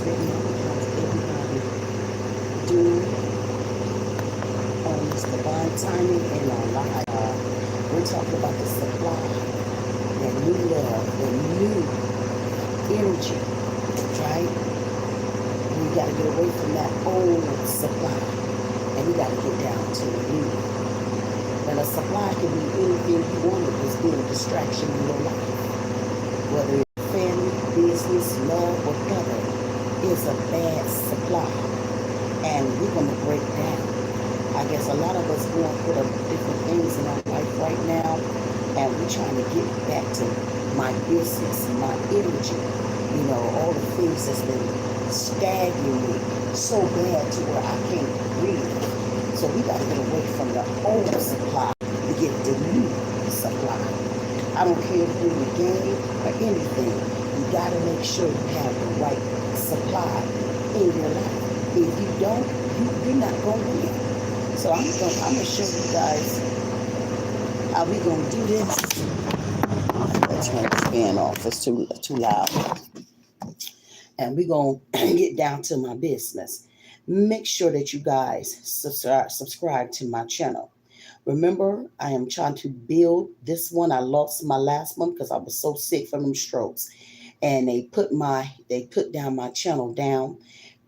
video, how's everybody doing on this divine timing and our live? We're talking about the supply, that new love, the new energy, right? We got to get away from that old supply, and we got to get down to the new. And a supply can be anything you want it to be a distraction in your life, whether it's family, business, love, whatever. Is a bad supply, and we're going to break down. I guess a lot of us going through different things in our life right now, and we're trying to get back to my business, my energy, all the things that's been staggering me so bad to where I can't breathe. So we got to get away from the old supply to get the new supply. I don't care if you're in the game or anything. You got to make sure you have the right supply in your life. If you don't, you're not going to win. So I'm going to show you guys how we going to do this. Let's turn the fan off. It's too loud. And we're going to get down to my business. Make sure that you guys subscribe to my channel. Remember, I am trying to build this one. I lost my last one because I was so sick from them strokes. And they put down my channel down.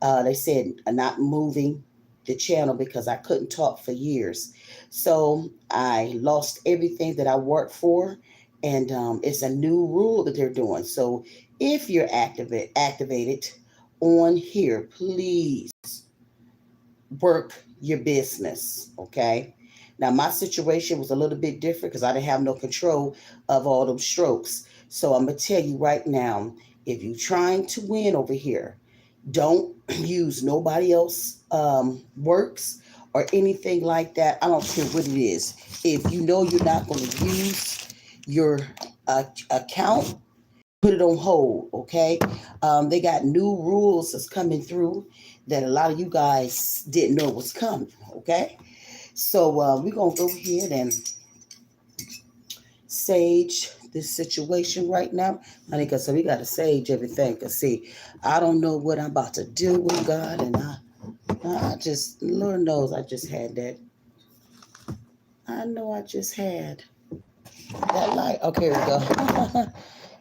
They said not moving the channel because I couldn't talk for years. So I lost everything that I worked for. And it's a new rule that they're doing. So if you're activated on here, please work your business, okay? Now, my situation was a little bit different because I didn't have no control of all them strokes. So I'm going to tell you right now, if you're trying to win over here, don't use nobody else works or anything like that. I don't care what it is. If you know you're not going to use your account, put it on hold, okay? They got new rules that's coming through that a lot of you guys didn't know was coming, okay? So we're going to go ahead and sage this situation right now. Honey, because we got to sage everything. Because, see, I don't know what I'm about to do with God. And I just, Lord knows I just had that. I know I just had that light. Okay, here we go.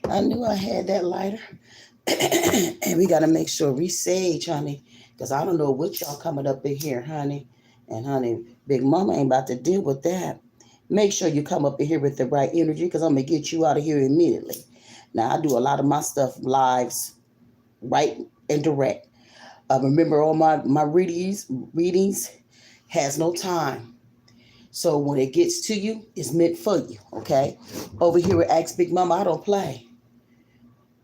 I knew I had that lighter. And we got to make sure we sage, honey. Because I don't know what y'all coming up in here, honey. And, honey, Big Mama ain't about to deal with that. Make sure you come up in here with the right energy because I'm going to get you out of here immediately. Now, I do a lot of my stuff lives, right and direct. Remember, all my readings has no time. So when it gets to you, it's meant for you, okay? Over here with Ask Big Mama, I don't play.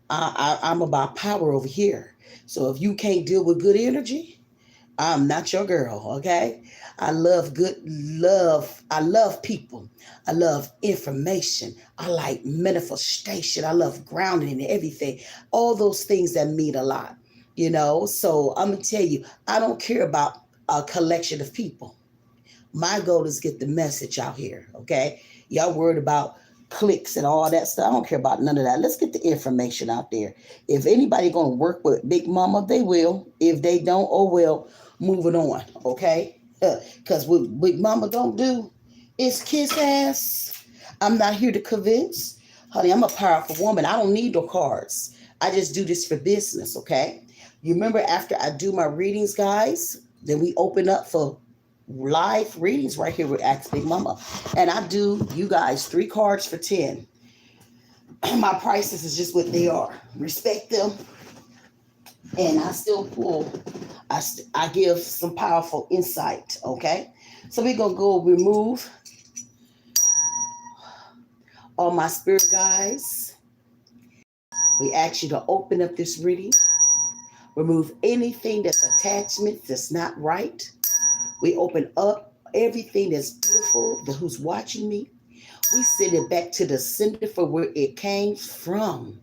I'm about power over here. So if you can't deal with good energy, I'm not your girl, okay? I love love. I love people. I love information. I like manifestation. I love grounding and everything. All those things that mean a lot, So I'm going to tell you, I don't care about a collection of people. My goal is get the message out here, okay? Y'all worried about clicks and all that stuff. I don't care about none of that. Let's get the information out there. If anybody going to work with Big Mama, they will. If they don't, oh well, move it on, okay? Because what Big Mama don't do is kiss ass. I'm not here to convince. Honey, I'm a powerful woman. I don't need no cards. I just do this for business, okay? You remember after I do my readings, guys, then we open up for live readings right here with Ask Big Mama. And I do you guys 3 cards for 10. My prices is just what they are. Respect them. And I still pull. I give some powerful insight, okay? So we're going to go remove all my spirit guides. We ask you to open up this reading. Remove anything that's attachment that's not right. We open up everything that's beautiful, who's watching me. We send it back to the center for where it came from.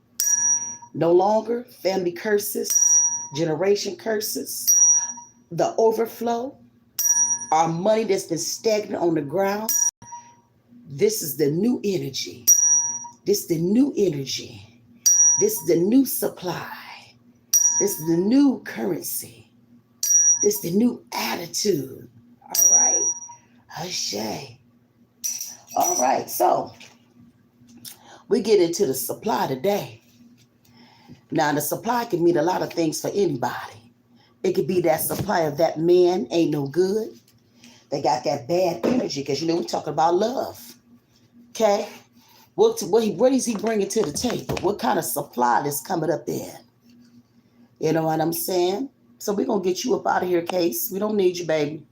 No longer family curses, generation curses, the overflow, our money that's been stagnant on the ground. This is the new energy. This is the new energy. This is the new supply. This is the new currency. This is the new attitude. All right. Ashay. All right. So we get into the supply today. Now, the supply can mean a lot of things for anybody. It could be that supply of that man ain't no good. They got that bad energy because, we're talking about love. Okay? What is he bringing to the table? What kind of supply is coming up in? You know what I'm saying? So we're going to get you up out of here, Case. We don't need you, baby.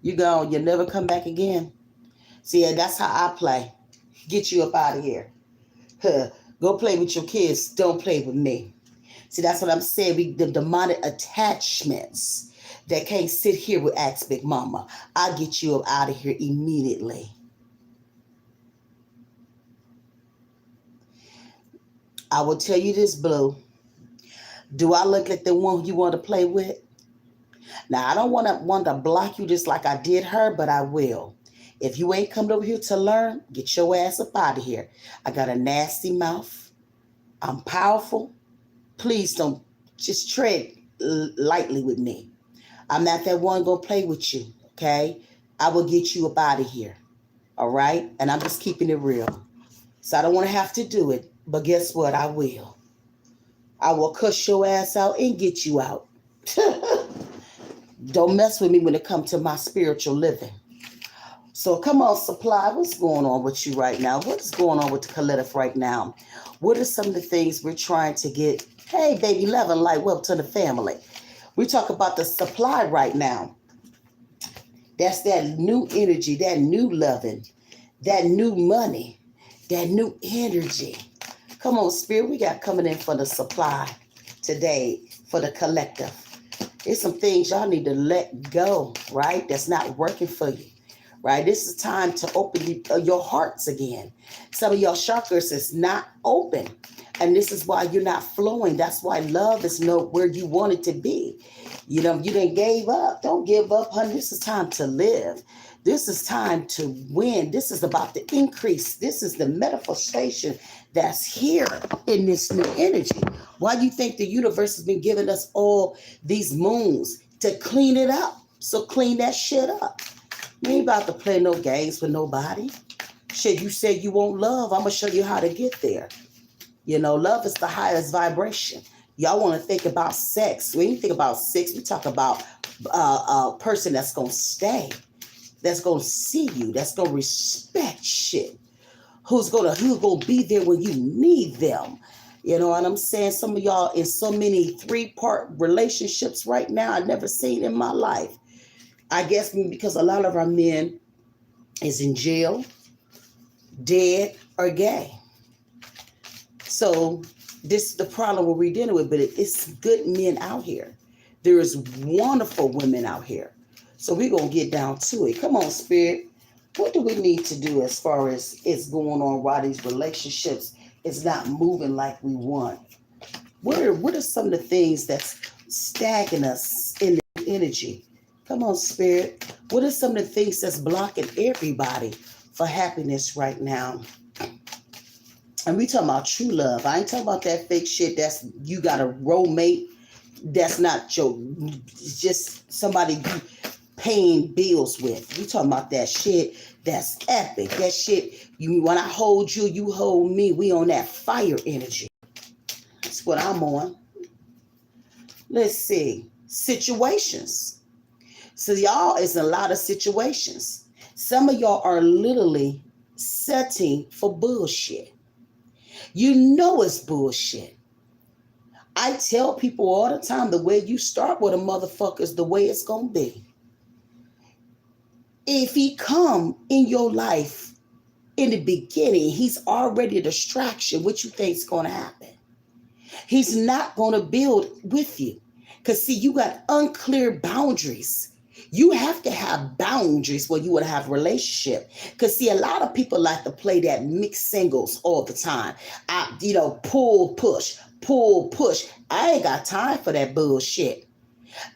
You gone. You'll never come back again. See, that's how I play. Get you up out of here. Go play with your kids. Don't play with me. See, that's what I'm saying. The demonic attachments that can't sit here with Ask Big Mama. I'll get you up out of here immediately. I will tell you this, Blue. Do I look like the one you want to play with? Now, I don't want to block you just like I did her, but I will. If you ain't coming over here to learn, get your ass up out of here. I got a nasty mouth. I'm powerful. Please don't just tread lightly with me. I'm not that one going to play with you, okay? I will get you up out of here, all right? And I'm just keeping it real. So I don't want to have to do it, but guess what? I will. I will cuss your ass out and get you out. Don't mess with me when it comes to my spiritual living. So come on, Supply. What's going on with you right now? What's going on with the collective right now? What are some of the things we're trying to get? Hey, baby, love and light, welcome to the family. We talk about the supply right now. That's that new energy, that new loving, that new money, that new energy. Come on, Spirit, we got coming in for the supply today, for the collective. There's some things y'all need to let go, right? That's not working for you. Right? This is time to open your hearts again. Some of your chakras is not open. And this is why you're not flowing. That's why love is not where you want it to be. You done gave up. Don't give up, honey. This is time to live. This is time to win. This is about the increase. This is the manifestation that's here in this new energy. Why do you think the universe has been giving us all these moons to clean it up? So clean that shit up. You ain't about to play no games with nobody. Shit, you said you want love. I'm going to show you how to get there. Love is the highest vibration. Y'all want to think about sex. When you think about sex, we talk about a person that's going to stay, that's going to see you, that's going to respect shit, who's going to be there when you need them. You know what I'm saying? Some of y'all in so many 3-part relationships right now I've never seen in my life. I guess because a lot of our men is in jail, dead, or gay. So this is the problem we're dealing with, but it's good men out here. There is wonderful women out here. So we're going to get down to it. Come on, Spirit. What do we need to do as far as it's going on while these relationships is not moving like we want? What are some of the things that's stacking us in the energy? Come on, Spirit. What are some of the things that's blocking everybody for happiness right now? And we talking about true love. I ain't talking about that fake shit that's you got a roommate that's not just somebody you paying bills with. We talking about that shit that's epic. That shit, when I hold you, you hold me. We on that fire energy. That's what I'm on. Let's see. Situations. So y'all is a lot of situations. Some of y'all are literally setting for bullshit. You know it's bullshit. I tell people all the time, the way you start with a motherfucker is the way it's going to be. If he come in your life in the beginning, he's already a distraction. What you think is going to happen? He's not going to build with you. Because see, you got unclear boundaries. You have to have boundaries when you want to have a relationship. Because see, a lot of people like to play that mixed singles all the time. Pull, push, pull, push. I ain't got time for that bullshit.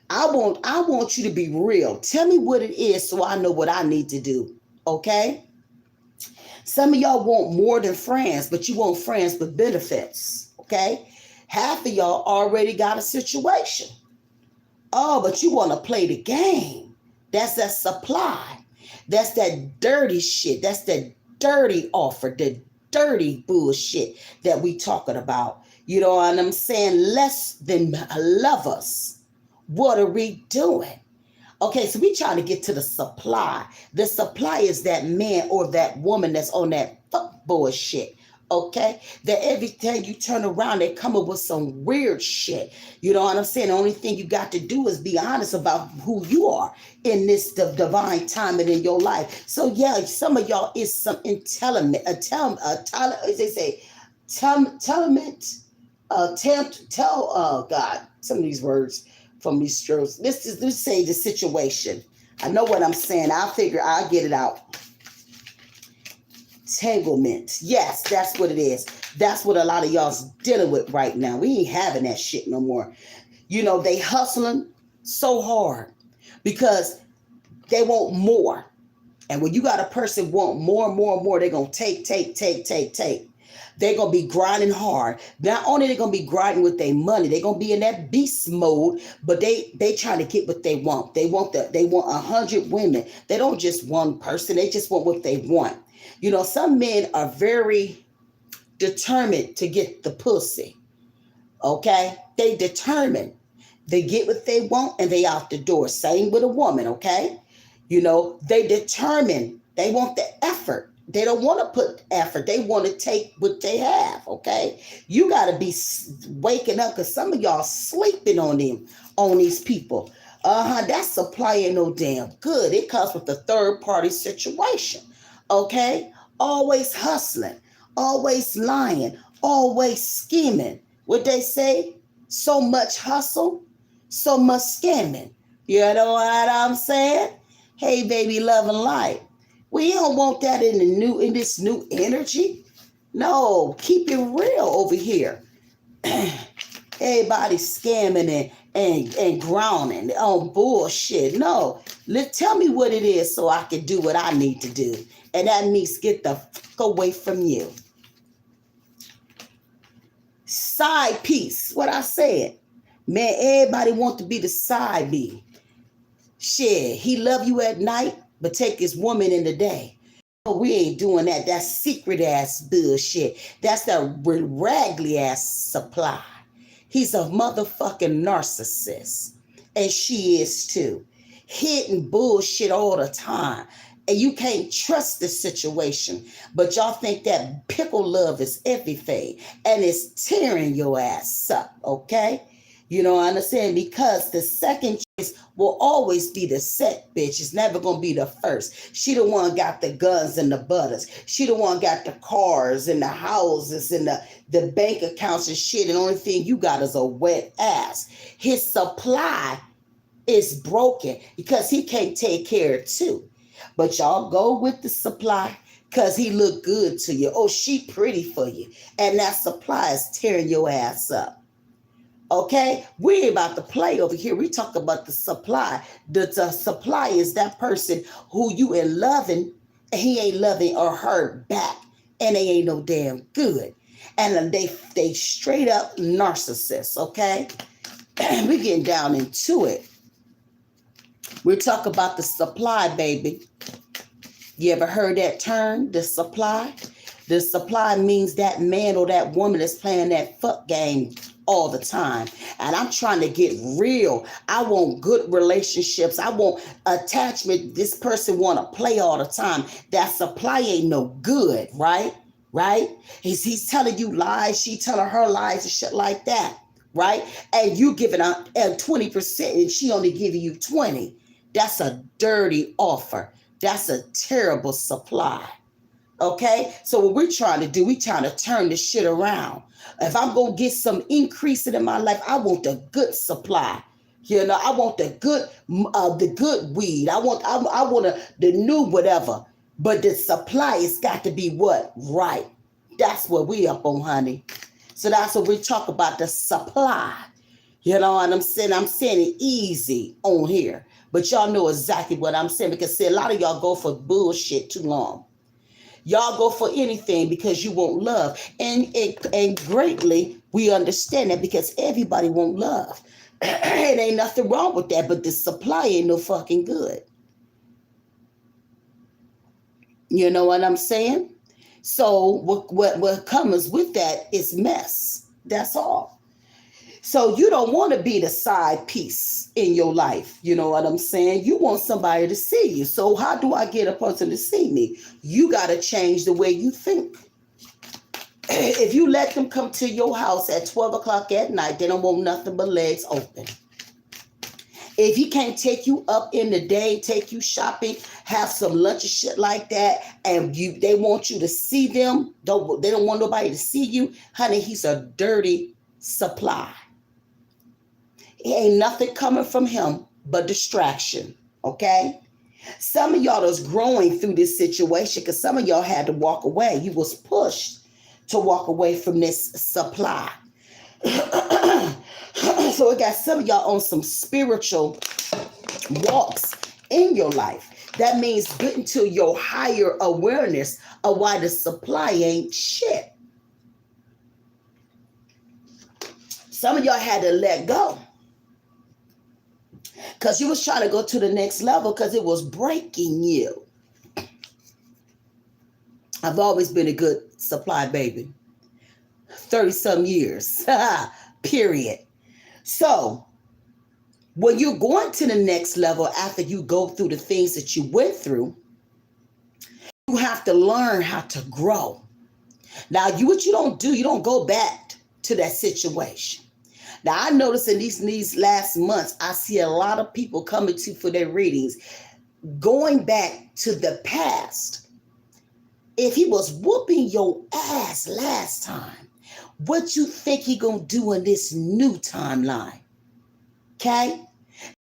I want you to be real. Tell me what it is so I know what I need to do. Okay? Some of y'all want more than friends, but you want friends with benefits. Okay? Half of y'all already got a situation. Oh, but you want to play the game. That's that supply. That's that dirty shit. That's that dirty offer, the dirty bullshit that we talking about. You know what I'm saying? Less than love us. What are we doing? Okay, so we trying to get to the supply. The supply is that man or that woman that's on that fuck bullshit. Okay, that every time you turn around, they come up with some weird shit. You know what I'm saying? The only thing you got to do is be honest about who you are in this divine time and in your life. So yeah, some of y'all is some intelligent, as they say, God, some of these words from these strokes. This say the situation. I know what I'm saying. I figure I'll get it out. Entanglement. Yes, that's what it is. That's what a lot of y'all's dealing with right now. We ain't having that shit no more. You know, they hustling so hard because they want more. And when you got a person want more, they're going to take. They're going to be grinding hard. Not only they're going to be grinding with their money, they're going to be in that beast mode, but they trying to get what they want. They want 100 women. They don't just one person. They just want what they want. You know, some men are very determined to get the pussy. Okay? They determined. They get what they want and they out the door. Same with a woman, okay? You know, they determined. They want the effort. They don't want to put effort. They want to take what they have, okay? You got to be waking up because some of y'all sleeping on these people. That supply ain't no damn good. It comes with a third party situation. Okay, always hustling, always lying, always scheming. What they say? So much hustle, so much scamming. You know what I'm saying? Hey, baby, love and light. We don't want that in this new energy. No, keep it real over here. Everybody scamming and grounding on bullshit. No, tell me what it is so I can do what I need to do. And that means get the fuck away from you. Side piece, what I said. Man, everybody want to be the side B. Shit, he love you at night, but take his woman in the day. No, we ain't doing that. That's secret ass bullshit. That's that raggedy ass supply. He's a motherfucking narcissist. And she is too. Hitting bullshit all the time. And you can't trust the situation. But y'all think that pickle love is everything. And it's tearing your ass up, okay? You know what I'm saying? Because the second choice will always be the set bitch. It's never going to be the first. She the one got the guns and the butters. She the one got the cars and the houses and the bank accounts and shit. And the only thing you got is a wet ass. His supply is broken because he can't take care of two. But y'all go with the supply because he look good to you. Oh, she pretty for you. And that supply is tearing your ass up. Okay, we ain't about to play over here. We talk about the supply. The supply is that person who you in loving, and he ain't loving or her back, and they ain't no damn good. And they straight up narcissists. Okay, we getting down into it. We talk about the supply, baby. You ever heard that term, the supply? The supply means that man or that woman that's playing that fuck game all the time. And I'm trying to get real. I want good relationships. I want attachment. This person want to play all the time. That supply ain't no good, right? Right? He's telling you lies. She telling her lies and shit like that, right? And you giving out 20% and she only giving you 20. That's a dirty offer. That's a terrible supply. Okay, so what we're trying to do, we're trying to turn this shit around. If I'm gonna get some increase in my life, I want the good supply. You know, I want the good weed. I want the new whatever. But the supply has got to be what? Right. That's what we up on, honey. So that's what we talk about, the supply. You know what I'm saying? I'm saying it easy on here. But y'all know exactly what I'm saying because see, a lot of y'all go for bullshit too long. Y'all go for anything because you want love. And greatly, we understand that because everybody want love. It ain't nothing wrong with that, but the supply ain't no fucking good. You know what I'm saying? So what comes with that is mess. That's all. So you don't want to be the side piece in your life. You know what I'm saying? You want somebody to see you. So how do I get a person to see me? You got to change the way you think. If you let them come to your house at 12 o'clock at night, they don't want nothing but legs open. If he can't take you up in the day, take you shopping, have some lunch and shit like that, and they want you to see them, they don't want nobody to see you, honey, he's a dirty supply. Ain't nothing coming from him but distraction, okay? Some of y'all is growing through this situation because some of y'all had to walk away. You was pushed to walk away from this supply. So it got some of y'all on some spiritual walks in your life. That means getting to your higher awareness of why the supply ain't shit. Some of y'all had to let go because you was trying to go to the next level because it was breaking you. I've always been a good supply baby. 30-some years. Period. So when you're going to the next level after you go through the things that you went through, you have to learn how to grow. Now, what you don't go back to that situation. Now, I noticed in these last months, I see a lot of people coming to for their readings, going back to the past. If he was whooping your ass last time, what you think he gonna do in this new timeline? Okay?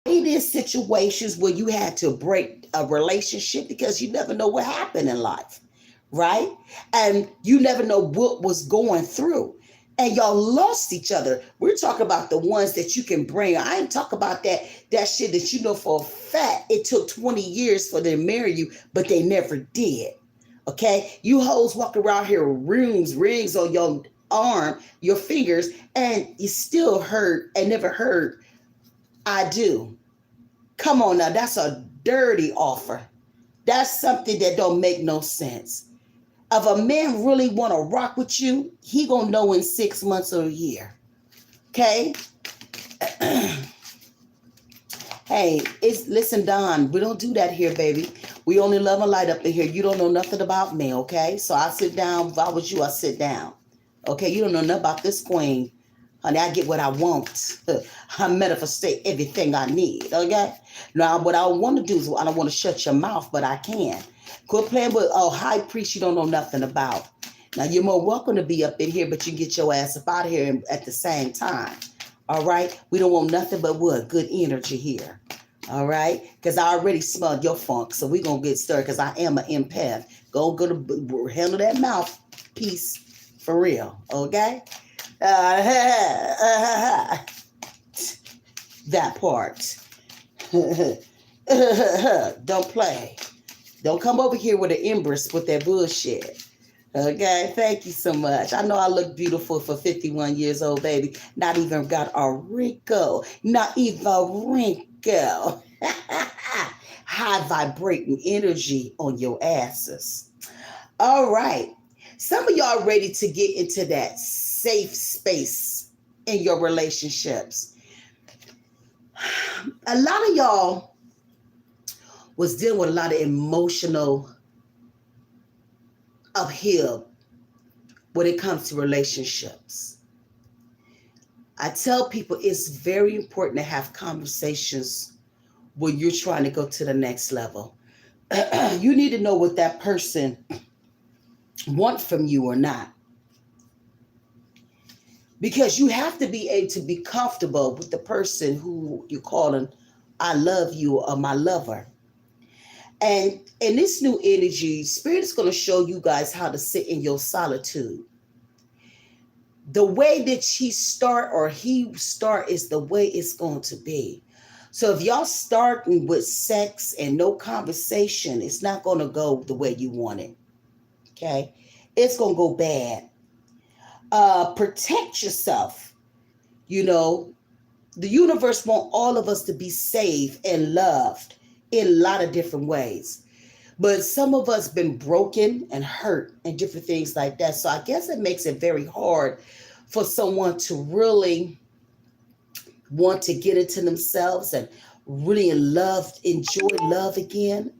It is situations where you had to break a relationship because you never know what happened in life, right? And you never know what was going through. And y'all lost each other. We're talking about the ones that you can bring. I ain't talking about that shit that you know for a fact it took 20 years for them to marry you, but they never did. Okay? You hoes walk around here with rings on your arm, your fingers, and you still heard and never heard I do. Come on now, that's a dirty offer. That's something that don't make no sense. If a man really want to rock with you, he gonna know in 6 months or a year. Okay? Hey, listen, Don, we don't do that here, baby. We only love and light up in here. You don't know nothing about me, okay? So I sit down. If I was you, I sit down. Okay, you don't know nothing about this queen. Honey, I get what I want. I manifest everything I need, okay? Now, what I want to do is I don't want to shut your mouth, but I can. Quit playing with high priest you don't know nothing about. Now, you're more welcome to be up in here, but you get your ass up out of here at the same time, all right? We don't want nothing but what? Good energy here, all right? Because I already smelled your funk, so we're going to get started because I am an empath. Go to handle that mouthpiece for real, okay? That part. Don't play. Don't come over here with an empress with that bullshit. Okay, thank you so much. I know I look beautiful for 51 years old, baby. Not even got a wrinkle. Not even a wrinkle. High vibrating energy on your asses. All right. Some of y'all ready to get into that safe space in your relationships. A lot of y'all was dealing with a lot of emotional uphill when it comes to relationships. I tell people it's very important to have conversations when you're trying to go to the next level. You need to know what that person wants from you or not. Because you have to be able to be comfortable with the person who you're calling, I love you, or my lover. And in this new energy, Spirit is going to show you guys how to sit in your solitude. The way that he start is the way it's going to be. So if y'all starting with sex and no conversation, it's not going to go the way you want it. Okay? It's going to go bad. Protect yourself. You know, the universe wants all of us to be safe and loved in a lot of different ways. But some of us been broken and hurt and different things like that. So I guess it makes it very hard for someone to really want to get into themselves and really enjoy love again.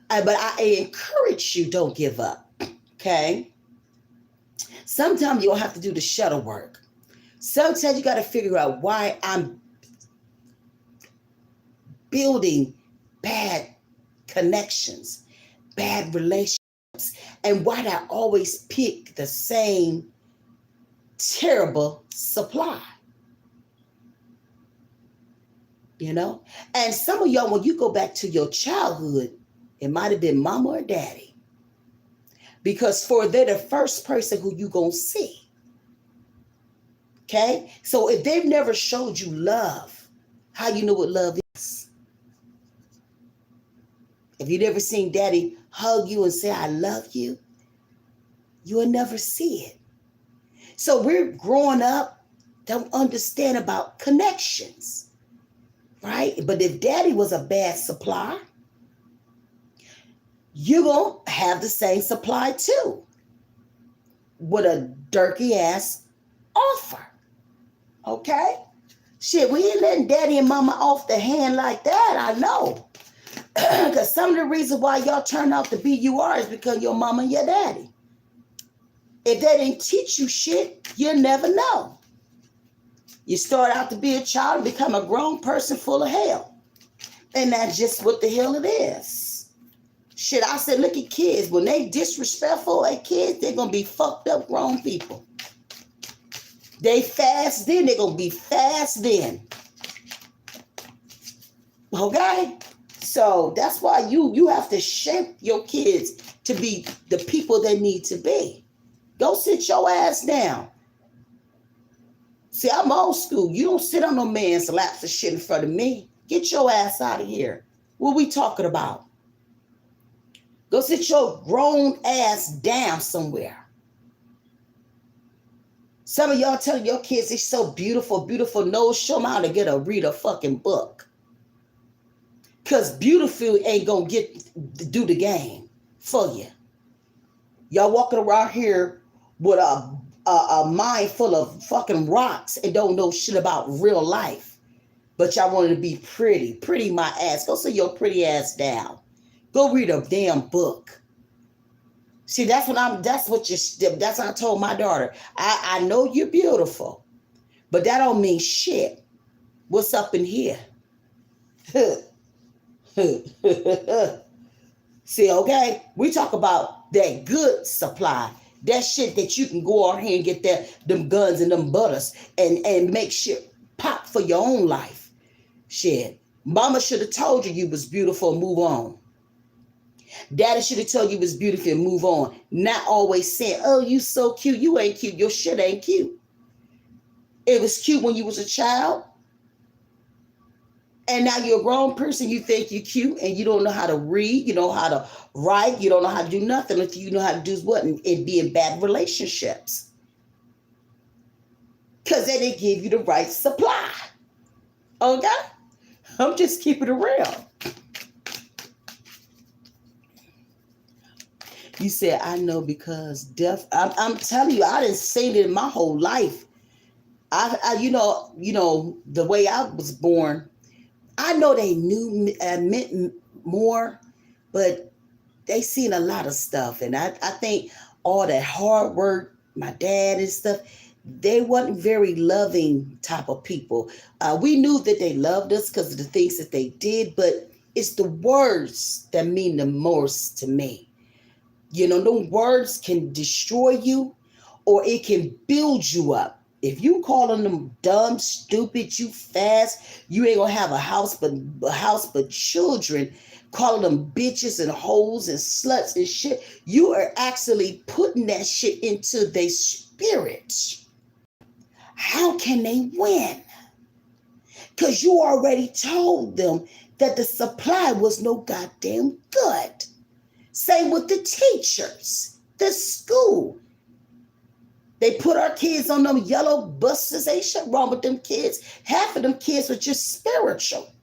But I encourage you, don't give up. Okay? Sometimes you'll have to do the shuttle work. Sometimes you got to figure out why I'm building bad connections, bad relationships, and why I always pick the same terrible supply. You know? And some of y'all, when you go back to your childhood, it might have been mama or daddy. Because they're the first person who you gonna see. Okay? So if they've never showed you love, how you know what love is? If you never seen daddy hug you and say, I love you, you will never see it. So we're growing up, don't understand about connections, right? But if daddy was a bad supply, you're going to have the same supply too, with a dirty ass offer. Okay? Shit, we ain't letting daddy and mama off the hand like that, I know. Because some of the reasons why y'all turn out to be you are is because your mama and your daddy. If they didn't teach you shit, you'll never know. You start out to be a child and become a grown person full of hell. And that's just what the hell it is. Shit, I said, look at kids. When they disrespectful at kids, they're going to be fucked up grown people. They fast then, they're going to be fast then. Okay? So that's why you have to shape your kids to be the people they need to be. Go sit your ass down. See, I'm old school. You don't sit on no man's laps of shit in front of me. Get your ass out of here. What we talking about? Go sit your grown ass down somewhere. Some of y'all telling your kids they're so beautiful, beautiful. No, show them how to read a fucking book. Because beautiful ain't going to do the game for you. Y'all walking around here with a mind full of fucking rocks and don't know shit about real life. But y'all wanted to be pretty. Pretty my ass. Go sit your pretty ass down. Go read a damn book. See, that's what I told my daughter. I know you're beautiful, but that don't mean shit. What's up in here? See, okay? We talk about that good supply. That shit that you can go out here and get them guns and them butters and make shit pop for your own life. Shit. Mama should have told you was beautiful and move on. Daddy should have told you was beautiful and move on. Not always saying, oh, you so cute. You ain't cute. Your shit ain't cute. It was cute when you was a child. And now you're a grown person, you think you're cute and you don't know how to read, you know how to write, you don't know how to do nothing until you know how to do what and be in bad relationships. Because they didn't give you the right supply. Okay? I'm just keeping it real. You said, I know because death, I'm telling you, I didn't say it in my whole life. I you know, the way I was born, I know they meant more, but they seen a lot of stuff. And I think all that hard work, my dad and stuff, they wasn't very loving type of people. We knew that they loved us because of the things that they did, but it's the words that mean the most to me. You know, the words can destroy you or it can build you up. If you calling them dumb, stupid, you fast, you ain't gonna have a house but children, calling them bitches and hoes and sluts and shit, you are actually putting that shit into their spirit. How can they win? Because you already told them that the supply was no goddamn good. Same with the teachers. the school. They put our kids on them yellow buses. Ain't shit wrong with them kids. Half of them kids were just spiritual.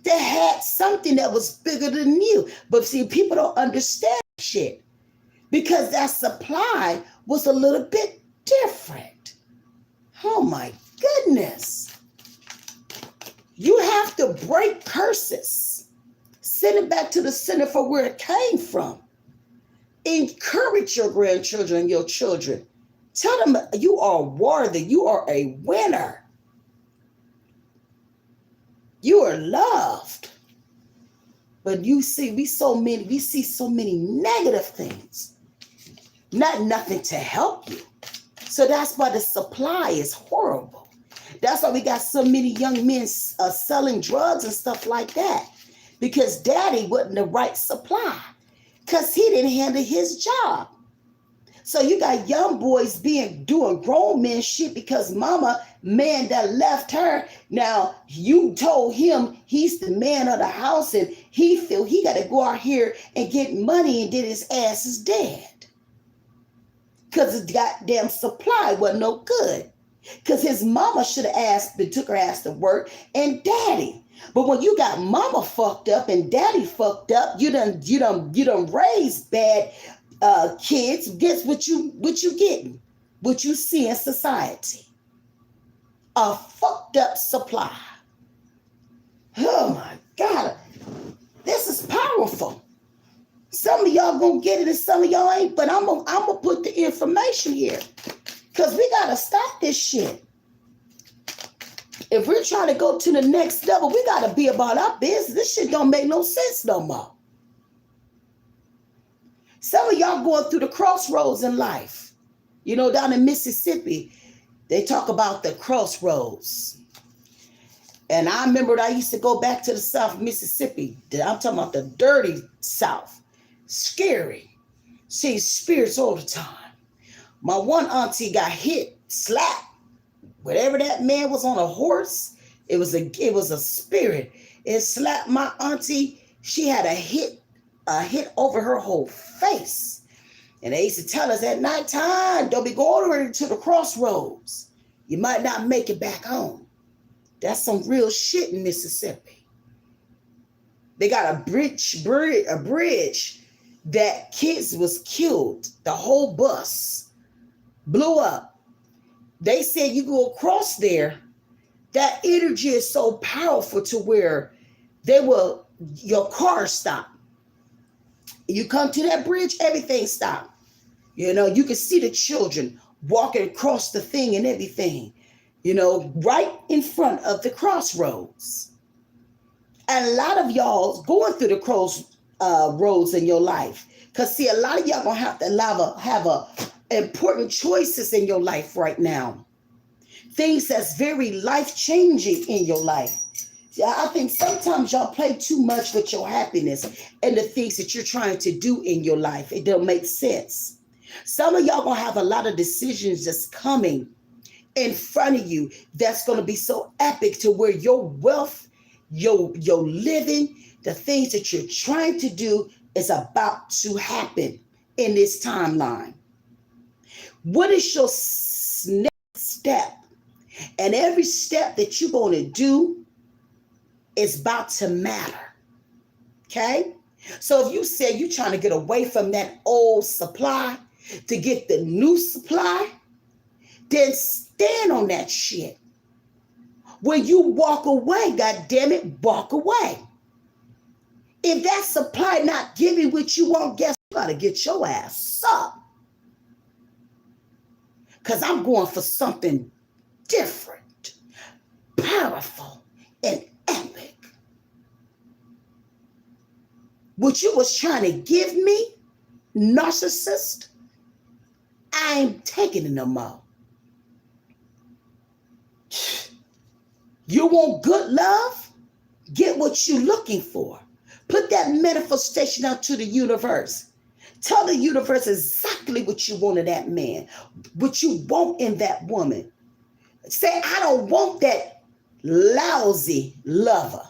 They had something that was bigger than you. But see, people don't understand shit because that supply was a little bit different. Oh my goodness. You have to break curses. Send it back to the center for where it came from. Encourage your grandchildren and your children. Tell them you are worthy. You are a winner. You are loved. But you see, we see so many negative things. Nothing to help you. So that's why the supply is horrible. That's why we got so many young men selling drugs and stuff like that. Because daddy wasn't the right supply. Because he didn't handle his job. So you got young boys doing grown men shit because mama, man that left her. Now you told him he's the man of the house and he feel he got to go out here and get money and then his ass is dead. Because the goddamn supply wasn't no good. Because his mama should have took her ass to work and daddy. But when you got mama fucked up and daddy fucked up, you done raised bad kids. Guess what you getting? What you see in society? A fucked up supply. Oh my God. This is powerful. Some of y'all gonna get it and some of y'all ain't, but I'm gonna put the information here. Because we gotta stop this shit. If we're trying to go to the next level, we gotta be about our business. This shit don't make no sense no more. Some of y'all going through the crossroads in life. You know, down in Mississippi, they talk about the crossroads. And I remember I used to go back to the South Mississippi. I'm talking about the dirty South. Scary. Seeing spirits all the time. My one auntie got hit, slapped. Whatever that man was on a horse, it was a spirit. It slapped my auntie. She had a hit over her whole face. And they used to tell us at nighttime, don't be going to the crossroads. You might not make it back home. That's some real shit in Mississippi. They got a bridge that kids was killed. The whole bus blew up. They said you go across there, that energy is so powerful to where your car stop. You come to that bridge, everything stopped. You know, you can see the children walking across the thing and everything, you know, right in front of the crossroads. And a lot of y'all going through the crossroads in your life. Because, see, a lot of y'all going to have to have important choices in your life right now. Things that's very life-changing in your life. Yeah, I think sometimes y'all play too much with your happiness and the things that you're trying to do in your life. It don't make sense. Some of y'all gonna have a lot of decisions that's coming in front of you that's gonna be so epic to where your wealth, your living, the things that you're trying to do is about to happen in this timeline. What is your next step? And every step that you're going to do is about to matter. Okay? So if you say you're trying to get away from that old supply to get the new supply, then stand on that shit. When you walk away, God damn it, walk away. If that supply not giving what you want, guess you got to get your ass up. Because I'm going for something different, powerful, and epic. What you was trying to give me, narcissist, I ain't taking it no more. You want good love? Get what you're looking for. Put that manifestation out to the universe. Tell the universe exactly what you want in that man, what you want in that woman. Say, I don't want that lousy lover.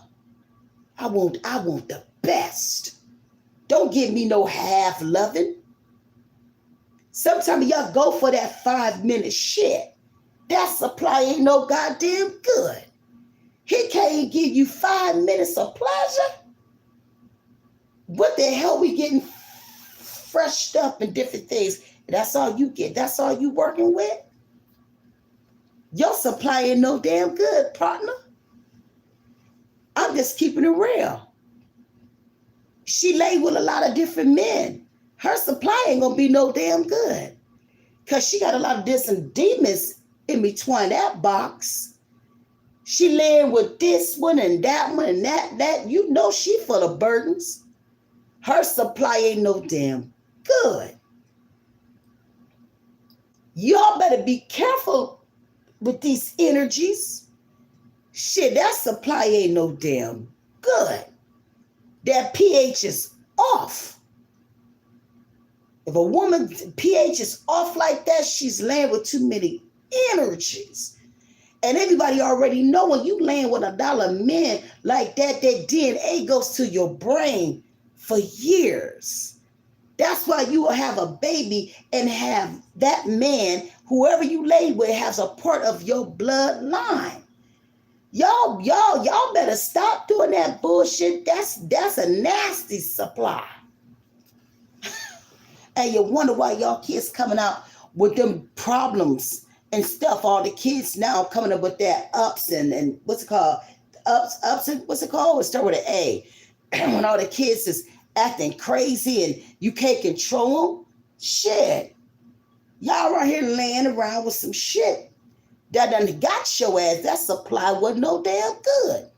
I want the best. Don't give me no half loving. Sometimes y'all go for that 5 minute shit. That supply ain't no goddamn good. He can't give you 5 minutes of pleasure. What the hell we getting freshed up and different things? That's all you get. That's all you working with? Your supply ain't no damn good, partner. I'm just keeping it real. She lay with a lot of different men. Her supply ain't gonna be no damn good. Cause she got a lot of different demons in between that box. She laying with this one and that one and that. You know she full of burdens. Her supply ain't no damn good. Y'all better be careful with these energies. Shit, that supply ain't no damn good. That pH is off. If a woman's pH is off like that, she's laying with too many energies. And everybody already know when you laying with $1 men like that, that DNA goes to your brain for years. That's why you will have a baby and have that man, whoever you lay with, has a part of your bloodline. Y'all better stop doing that bullshit. That's a nasty supply. And you wonder why y'all kids coming out with them problems and stuff. All the kids now coming up with that ups and what's it called? Ups and what's it called? It start with an A. When all the kids is acting crazy and you can't control them. Shit. Y'all right here laying around with some shit that done got your ass. That supply wasn't no damn good.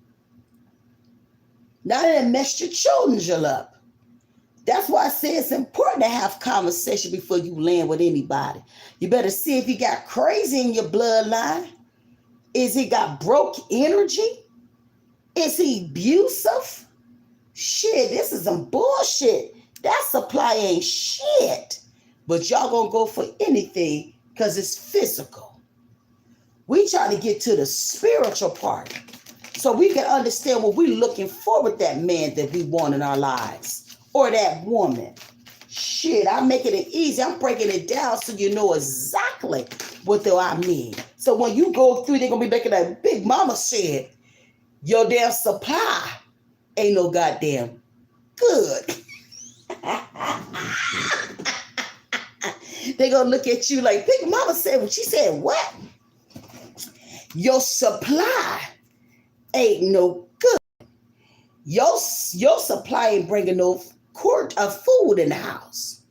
Now they done messed your children up. That's why I say it's important to have conversation before you land with anybody. You better see if you got crazy in your bloodline. Is he got broke energy? Is he abusive? Shit, this is some bullshit. That supply ain't shit. But y'all gonna go for anything because it's physical. We try to get to the spiritual part so we can understand what we're looking for with that man that we want in our lives. Or that woman. Shit, I'm making it easy. I'm breaking it down so you know exactly what do I mean. So when you go through, they're going to be making that Big Mama said, your damn supply ain't no goddamn good. They're going to look at you like, Big Mama said, when she said what? Your supply ain't no good. Your supply ain't bringing no quart of food in the house.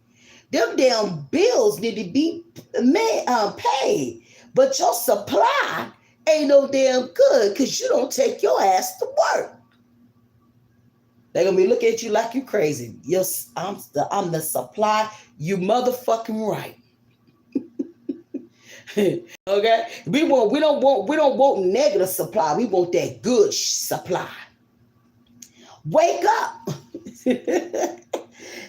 Them damn bills need to be paid. But your supply ain't no damn good because you don't take your ass to work. They're going to be looking at you like you crazy. Yes, I'm the supply. You motherfucking right. Okay? We don't want negative supply. We want that good supply. Wake up.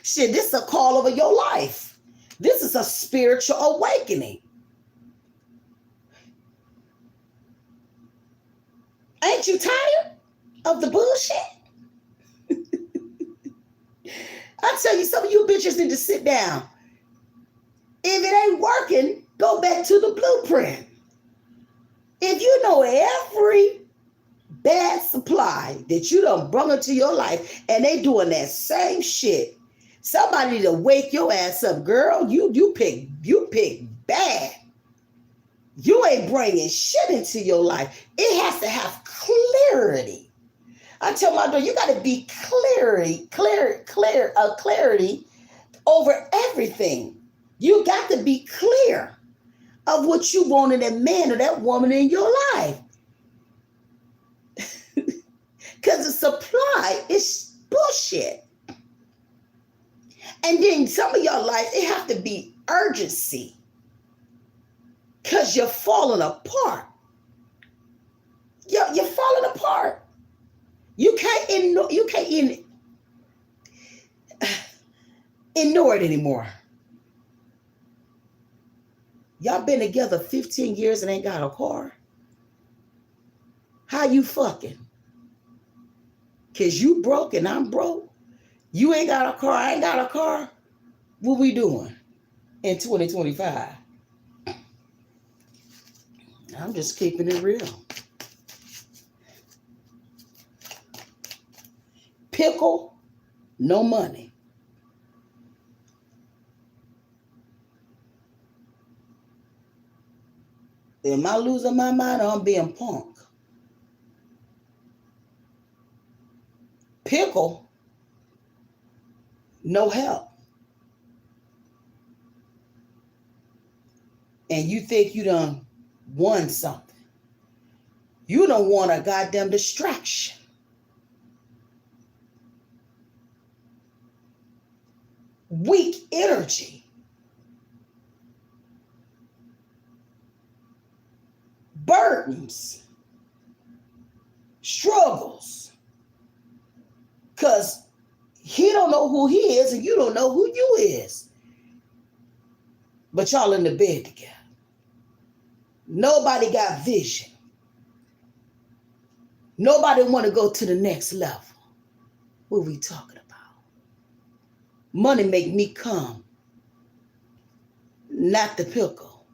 Shit, this is a call over your life. This is a spiritual awakening. Ain't you tired of the bullshit? I tell you, some of you bitches need to sit down. If it ain't working, go back to the blueprint. If you know every bad supply that you done brought into your life and they doing that same shit, somebody to wake your ass up. Girl, you pick bad. You ain't bringing shit into your life. It has to have clarity. I tell my daughter, you got to be clarity over everything. You got to be clear of what you want in that man or that woman in your life. Because the supply is bullshit. And then some of your life, it have to be urgency. Because you're falling apart. You're falling apart. You can't ignore it anymore. Y'all been together 15 years and ain't got a car. How you fucking? Because you broke and I'm broke. You ain't got a car, I ain't got a car. What we doing? in 2025. I'm just keeping it real. Pickle, no money. Am I losing my mind or I'm being punk? Pickle, no help. And you think you done won something. You don't want a goddamn distraction. Weak energy. Burdens. Struggles. Because he don't know who he is and you don't know who you is. But y'all in the bed together. Nobody got vision. Nobody want to go to the next level. What we talking about? Money make me come, not the pickle.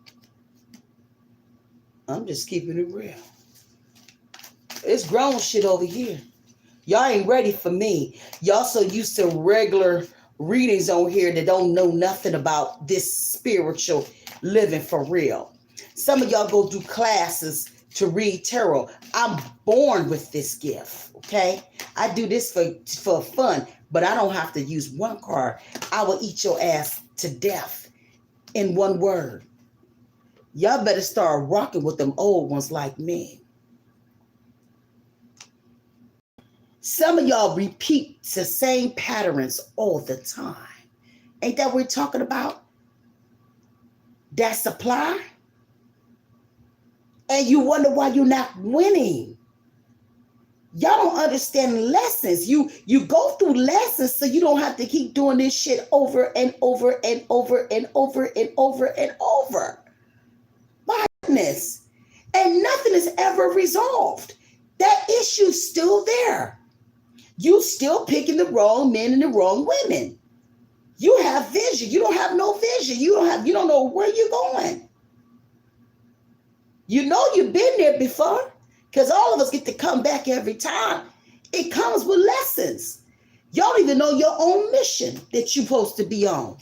I'm just keeping it real. It's grown shit over here. Y'all ain't ready for me. Y'all so used to regular readings on here that don't know nothing about this spiritual living for real. Some of y'all go through classes to read tarot. I'm born with this gift, okay? I do this for fun, but I don't have to use one card. I will eat your ass to death in one word. Y'all better start rocking with them old ones like me. Some of y'all repeat the same patterns all the time. Ain't that what we're talking about? That supply? And you wonder why you're not winning. Y'all don't understand lessons. You go through lessons so you don't have to keep doing this shit over and over and over and over and over and over. My goodness. And nothing is ever resolved. That issue's still there. You still picking the wrong men and the wrong women. You have vision. You don't have no vision. You don't know where you're going. You know you've been there before, because all of us get to come back every time. It comes with lessons. Y'all don't even know your own mission that you're supposed to be on.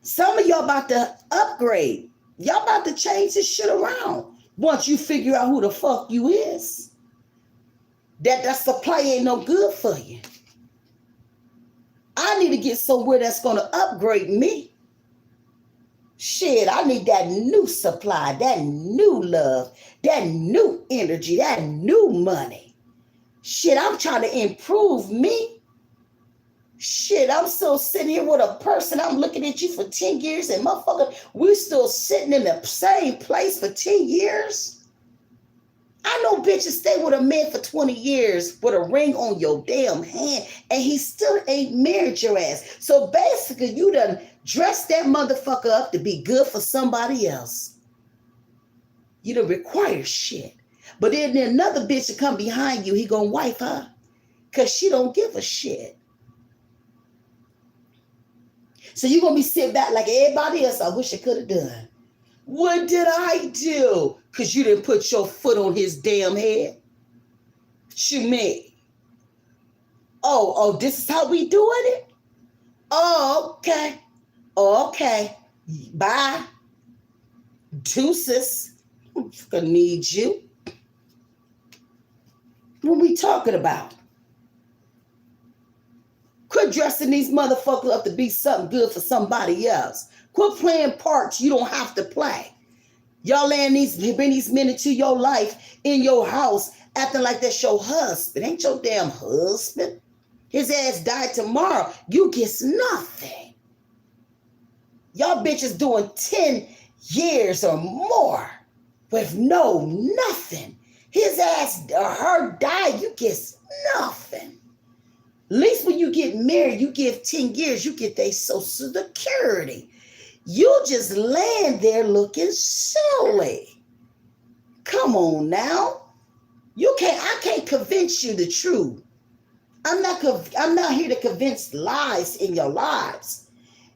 Some of y'all about to upgrade. Y'all about to change this shit around once you figure out who the fuck you is. That supply ain't no good for you. I need to get somewhere that's going to upgrade me. Shit, I need that new supply, that new love, that new energy, that new money. Shit, I'm trying to improve me. Shit, I'm still sitting here with a person. I'm looking at you for 10 years and motherfucker, we're still sitting in the same place for 10 years. I know bitches stay with a man for 20 years with a ring on your damn hand and he still ain't married your ass. So basically you done dressed that motherfucker up to be good for somebody else. You done require shit. But then another bitch to come behind you, he gonna wife her because she don't give a shit. So you gonna be sitting back like everybody else. I wish I could have done. What did I do? Because you didn't put your foot on his damn head. Shoot me. Oh, this is how we doing it? Oh, okay. Okay. Bye. Deuces. I'm gonna need you. What we talking about? Quit dressing these motherfuckers up to be something good for somebody else. Quit playing parts you don't have to play. Y'all bring these men into your life, in your house, acting like that's your husband. Ain't your damn husband. His ass died tomorrow. You get nothing. Y'all bitches doing 10 years or more with nothing. His ass or her died, you get nothing. At least when you get married, you give 10 years, you get their Social Security. You just laying there looking silly. Come on now. I can't convince you the truth. I'm not here to convince lies in your lives.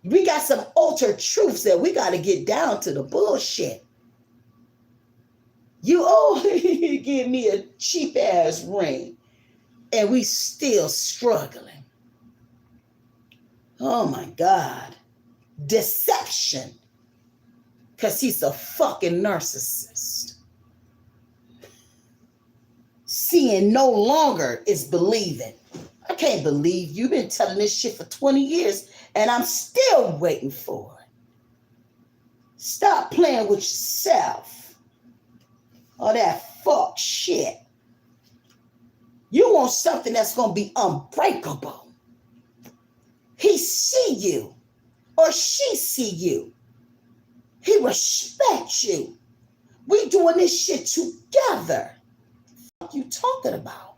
We got some altered truths that we got to get down to the bullshit. You give me a cheap ass ring and we still struggling. Oh my God. Deception. Because he's a fucking narcissist. Seeing no longer is believing. I can't believe you've been telling this shit for 20 years and I'm still waiting for it. Stop playing with yourself. All that fuck shit. You want something that's going to be unbreakable. He see you or she see you. He respects you. We doing this shit together. What you talking about?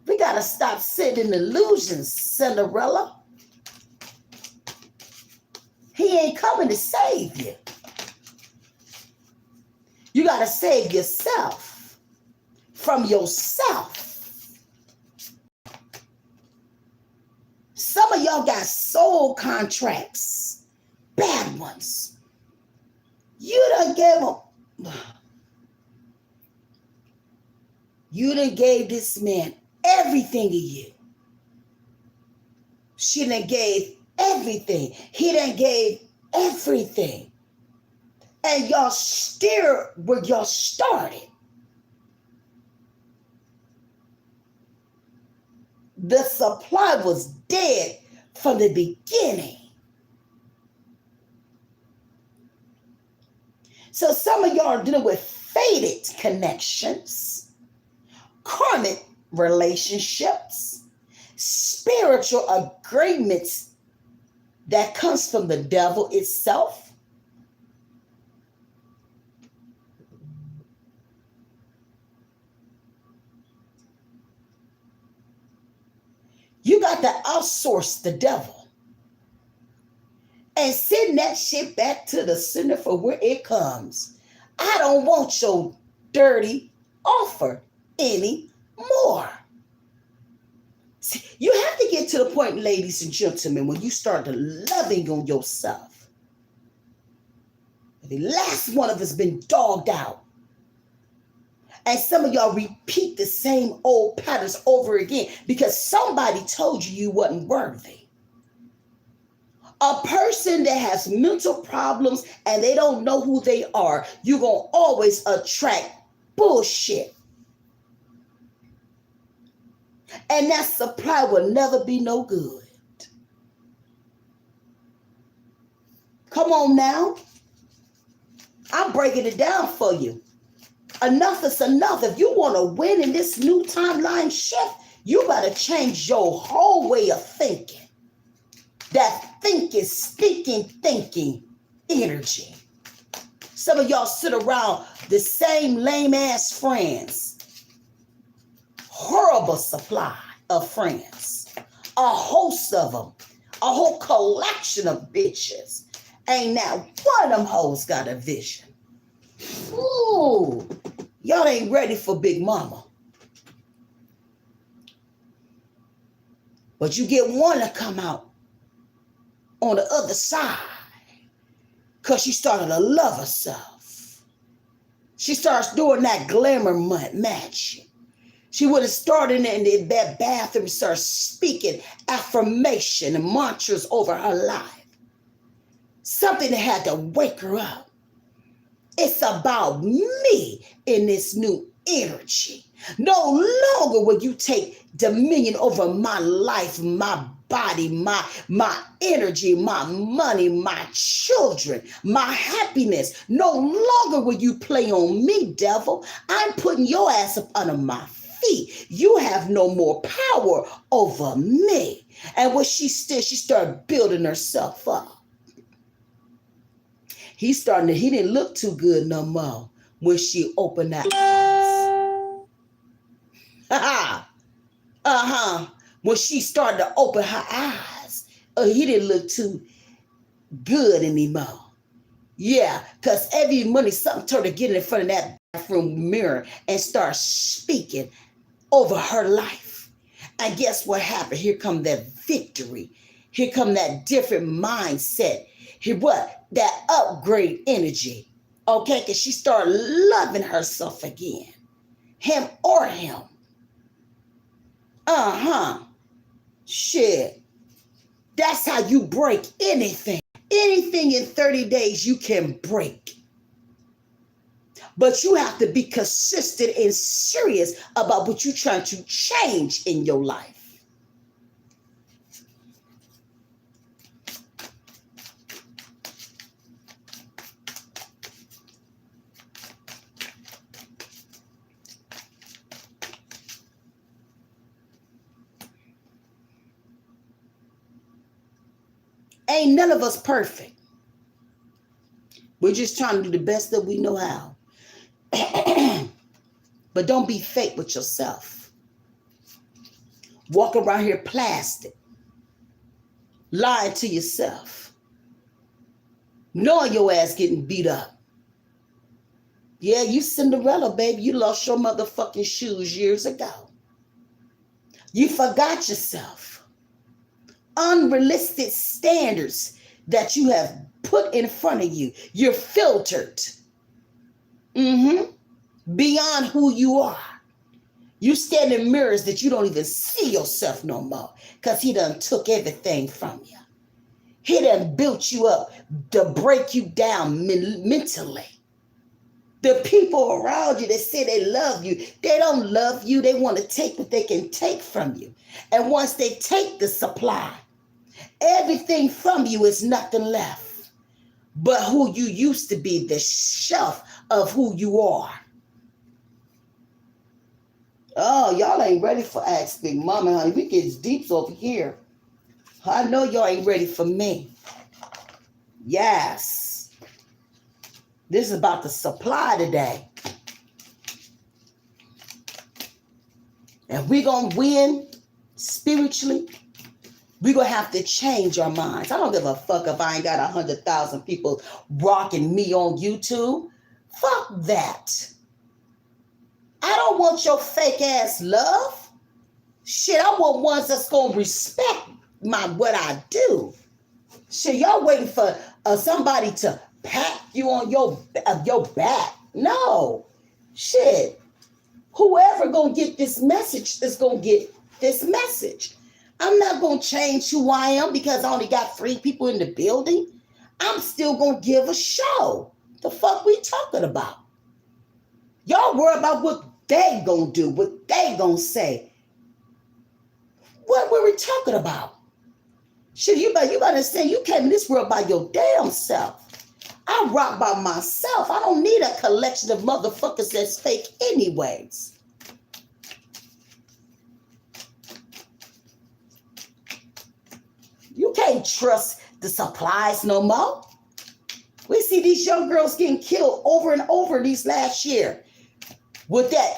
We gotta stop sitting in illusions, Cinderella. He ain't coming to save you. You gotta save yourself from yourself. Some of y'all got soul contracts, bad ones. You done gave this man everything to you. She done gave everything. He done gave everything. And y'all still where y'all started. The supply was dead from the beginning. So some of y'all are dealing with faded connections, karmic relationships, spiritual agreements that comes from the devil itself. You got to outsource the devil and send that shit back to the center for where it comes. I don't want your dirty offer anymore. See, you have to get to the point, ladies and gentlemen, when you start loving on yourself. The last one of us been dogged out. And some of y'all repeat the same old patterns over again because somebody told you you wasn't worthy. A person that has mental problems and they don't know who they are, you're going to always attract bullshit. And that supply will never be no good. Come on now. I'm breaking it down for you. Enough is enough. If you want to win in this new timeline shift, you better change your whole way of thinking. That thinking energy. Some of y'all sit around the same lame ass friends. Horrible supply of friends. A host of them. A whole collection of bitches. Ain't now one of them hoes got a vision. Ooh, y'all ain't ready for Big Mama. But you get one to come out on the other side because she started to love herself. She starts doing that glamour magic. She would have started in that bathroom, started speaking affirmation and mantras over her life. Something that had to wake her up. It's about me in this new energy. No longer will you take dominion over my life, my body, my energy, my money, my children, my happiness. No longer will you play on me, devil. I'm putting your ass up under my feet. You have no more power over me. And when she started building herself up. He didn't look too good no more when she opened that eyes. When she started to open her eyes, he didn't look too good anymore. Yeah, because every money something told her to get in front of that bathroom mirror and start speaking over her life. And guess what happened? Here come that victory. Here come that different mindset. Here what? That upgrade energy. Okay, because she started loving herself again. Him or him. Shit. That's how you break anything. Anything in 30 days you can break. But you have to be consistent and serious about what you're trying to change in your life. Ain't none of us perfect. We're just trying to do the best that we know how. But don't be fake with yourself. Walk around here plastic. Lying to yourself. Knowing your ass getting beat up. Yeah, you Cinderella, baby. You lost your motherfucking shoes years ago. You forgot yourself. Unrealistic standards that you have put in front of you. You're filtered. Beyond who you are. You stand in mirrors that you don't even see yourself no more. Because he done took everything from you. He done built you up to break you down mentally. The people around you that say they love you, they don't love you. They want to take what they can take from you. And once they take the supply, everything from you is nothing left but who you used to be, the shelf of who you are. Oh, y'all ain't ready for Ask Big Mama, honey. We get deep over here. I know y'all ain't ready for me. Yes. This is about the supply today. And we're going to win spiritually. We're going to have to change our minds. I don't give a fuck if I ain't got 100,000 people rocking me on YouTube. Fuck that. I don't want your fake ass love. Shit, I want ones that's going to respect what I do. Shit, y'all waiting for somebody to pat you on your back. No. Shit. Whoever going to get this message is going to get this message. I'm not going to change who I am because I only got 3 people in the building. I'm still going to give a show. The fuck we talking about? Y'all worry about what they going to do, what they going to say. What were we talking about? Shit, you better understand you came in this world by your damn self. I rock by myself. I don't need a collection of motherfuckers that's fake anyways. You can't trust the supplies no more. We see these young girls getting killed over and over these last year with that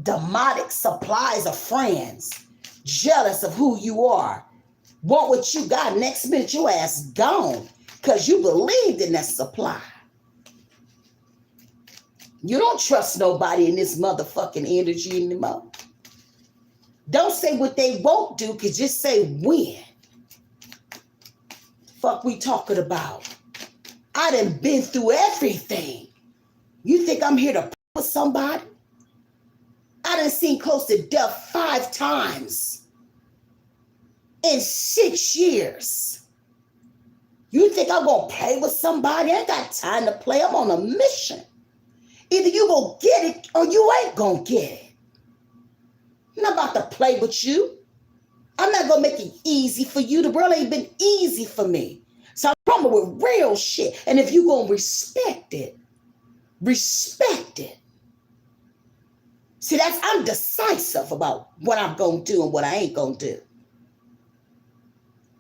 demonic supplies of friends, jealous of who you are, want what you got, next minute your ass gone because you believed in that supply. You don't trust nobody in this motherfucking energy anymore. Don't say what they won't do, because just say when. Fuck we talking about? I done been through everything. You think I'm here to play with somebody? I done seen close to death 5 times in 6 years. You think I'm going to play with somebody? I ain't got time to play. I'm on a mission. Either you going to get it or you ain't going to get it. I'm not about to play with you. I'm not going to make it easy for you. The world ain't been easy for me. So I'm coming with real shit. And if you going to respect it, respect it. See, I'm decisive about what I'm going to do and what I ain't going to do.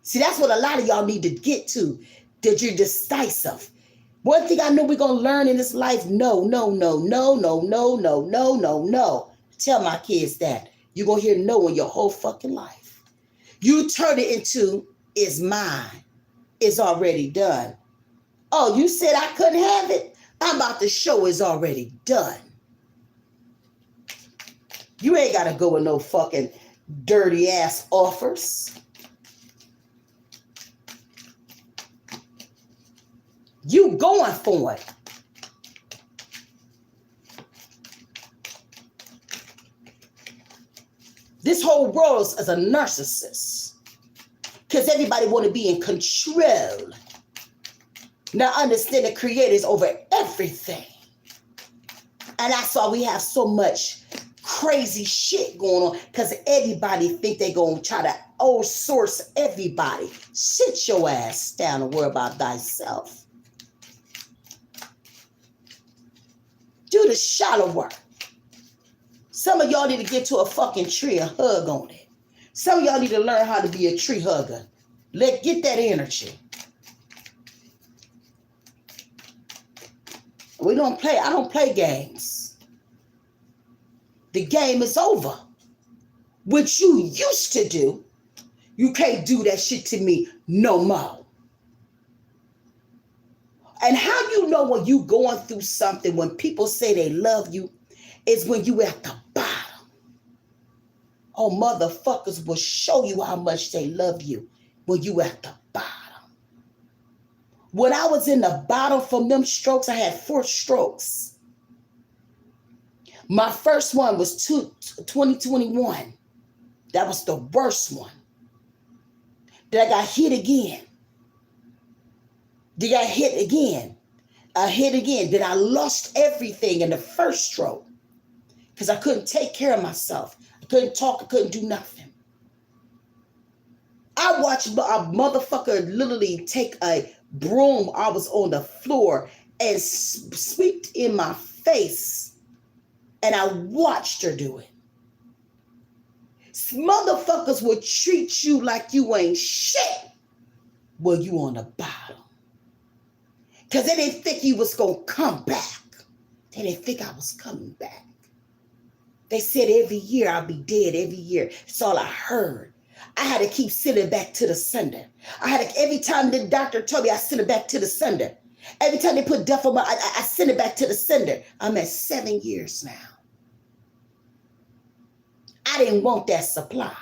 See, that's what a lot of y'all need to get to, that you're decisive. One thing I know we're going to learn in this life, no. Tell my kids that. You're going to hear no in your whole fucking life. You turn it into, it's mine. It's already done. Oh, you said I couldn't have it? I'm about to show it's already done. You ain't got to go with no fucking dirty ass offers. You going for it. This whole world is a narcissist. Because everybody want to be in control. Now understand the creator is over everything. And that's why we have so much crazy shit going on. Because everybody think they going to try to outsource everybody. Sit your ass down and worry about thyself. Do the shallow work. Some of y'all need to get to a fucking tree and hug on it. Some of y'all need to learn how to be a tree hugger. Get that energy. We don't play. I don't play games. The game is over. What you used to do, you can't do that shit to me no more. And how you know when you going through something, when people say they love you, is when you at the bottom. Oh, motherfuckers will show you how much they love you when you at the bottom. When I was in the bottom from them strokes, I had 4 strokes. My first one was 2021. That was the worst one. Then I got hit again. Then I hit again. I hit again. Then I lost everything in the first stroke because I couldn't take care of myself. I couldn't talk. I couldn't do nothing. I watched a motherfucker literally take a broom. I was on the floor and swept in my face. And I watched her do it. Motherfuckers will treat you like you ain't shit. Well, you on the bottom. Because they didn't think you was going to come back. They didn't think I was coming back. They said every year I'll be dead, every year. That's all I heard. I had to keep sending back to the sender. Every time the doctor told me, I sent it back to the sender. Every time they put death on my, I send it back to the sender. I'm at 7 years now. I didn't want that supply.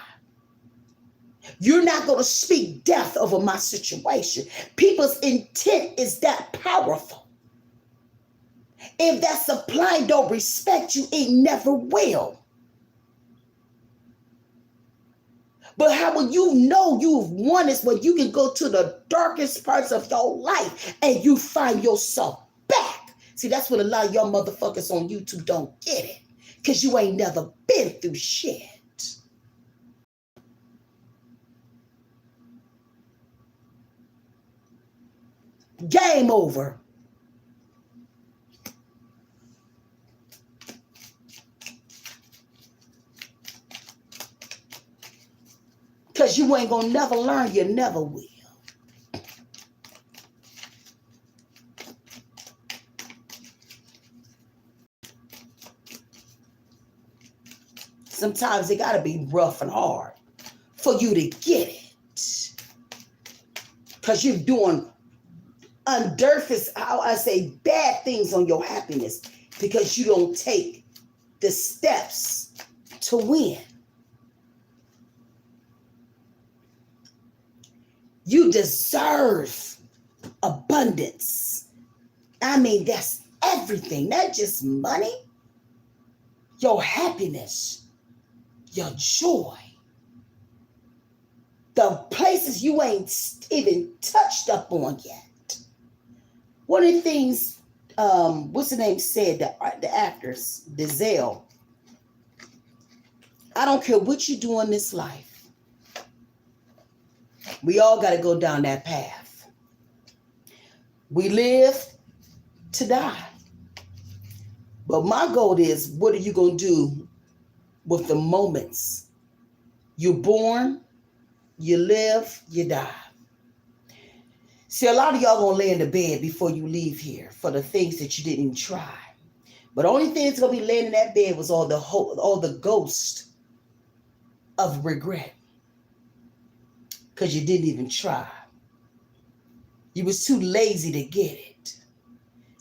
You're not going to speak death over my situation. People's intent is that powerful. If that supply don't respect you, it never will. But how will you know you've won is when you can go to the darkest parts of your life and you find yourself back. See, that's what a lot of y'all motherfuckers on YouTube don't get it. Because you ain't never been through shit. Game over. Because you ain't going to never learn, you never will. Sometimes it got to be rough and hard for you to get it. Because you're doing bad things on your happiness because you don't take the steps to win. You deserve abundance. I mean, that's everything, not just money. Your happiness, your joy, the places you ain't even touched up on yet. One of the things, what's the name said, the actors, Denzel, I don't care what you do in this life. We all got to go down that path. We live to die. But my goal is, what are you going to do with the moments? You're born, you live, you die. See, a lot of y'all going to lay in the bed before you leave here for the things that you didn't even try. But the only thing that's going to be laying in that bed was all the ghost of regret. Because you didn't even try. You was too lazy to get it.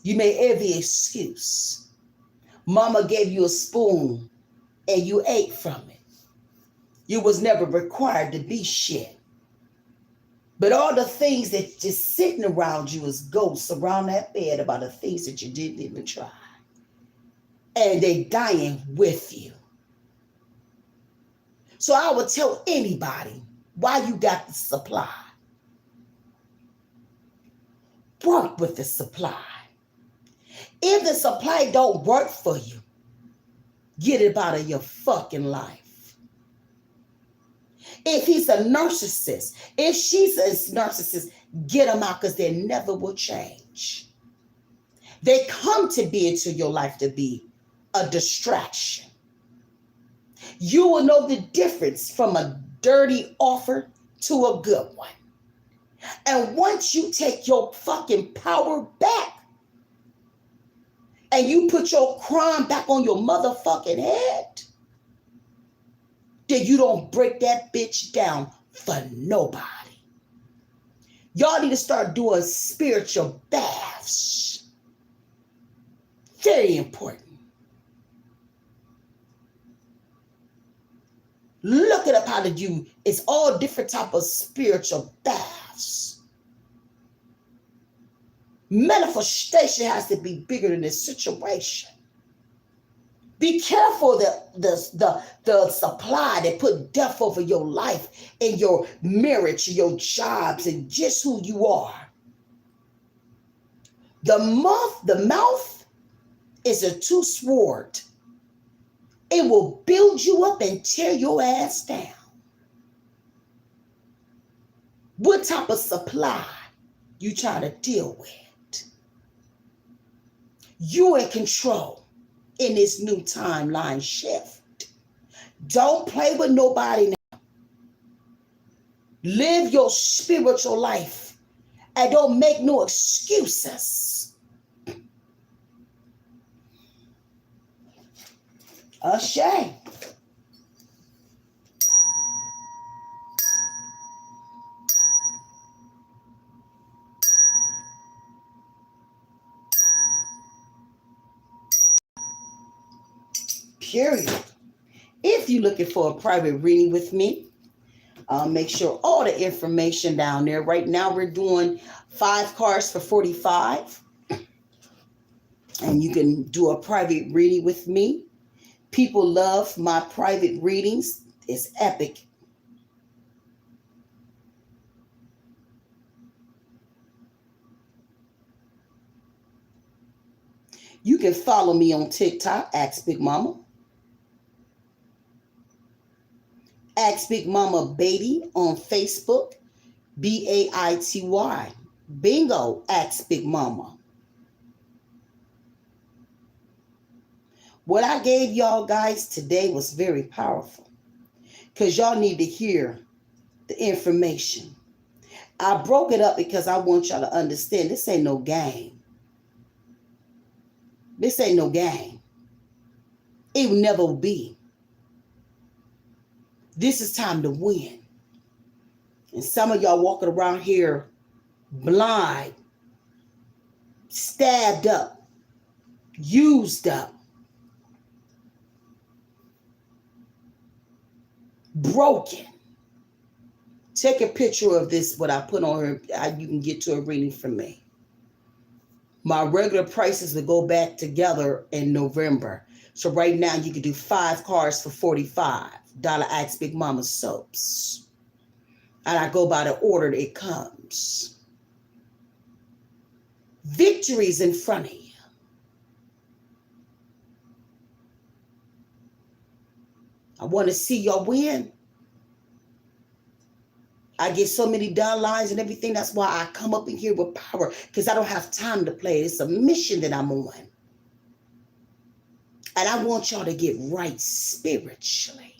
You made every excuse. Mama gave you a spoon and you ate from it. You was never required to be shit. But all the things that just sitting around you as ghosts around that bed about the things that you didn't even try. And they dying with you. So I would tell anybody why you got the supply. Work with the supply. If the supply don't work for you, get it out of your fucking life. If he's a narcissist, if she's a narcissist, get them out because they never will change. They come to be into your life to be a distraction. You will know the difference from a dirty offer to a good one. And once you take your fucking power back and you put your crown back on your motherfucking head, then you don't break that bitch down for nobody. Y'all need to start doing spiritual baths. Very important. Look it up how to do. It's all different type of spiritual baths. Manifestation has to be bigger than this situation. Be careful the supply that put death over your life and your marriage, your jobs, and just who you are. The mouth is a two-edged sword. It will build you up and tear your ass down. What type of supply you trying to deal with? You're in control in this new timeline shift. Don't play with nobody now. Live your spiritual life and don't make no excuses. A shame. Period. If you're looking for a private reading with me, make sure all the information down there. Right now we're doing 5 cards for $45. And you can do a private reading with me. People love my private readings. It's epic. You can follow me on TikTok, Ask Big Mama. Ask Big Mama Baby on Facebook, BAITY. Bingo, Ask Big Mama. What I gave y'all guys today was very powerful because y'all need to hear the information. I broke it up because I want y'all to understand this ain't no game. This ain't no game. It will never be. This is time to win. And some of y'all walking around here blind, stabbed up, used up, broken. Take a picture of this, what I put on her. You can get to a reading from me. My regular prices will go back together in November. So right now you can do 5 cards for $45. Ask Big Mama soaps. And I go by the order that it comes. Victories in front of you. I want to see y'all win. I get so many downlines and everything. That's why I come up in here with power, because I don't have time to play. It's a mission that I'm on. And I want y'all to get right spiritually.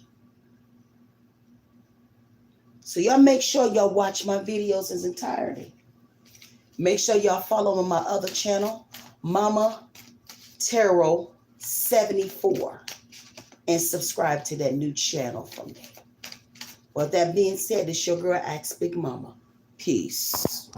So y'all make sure y'all watch my videos in entirety. Make sure y'all follow on my other channel, Mama Tarot 74. And subscribe to that new channel from me. With that being said, it's your girl, Ask Big Mama. Peace.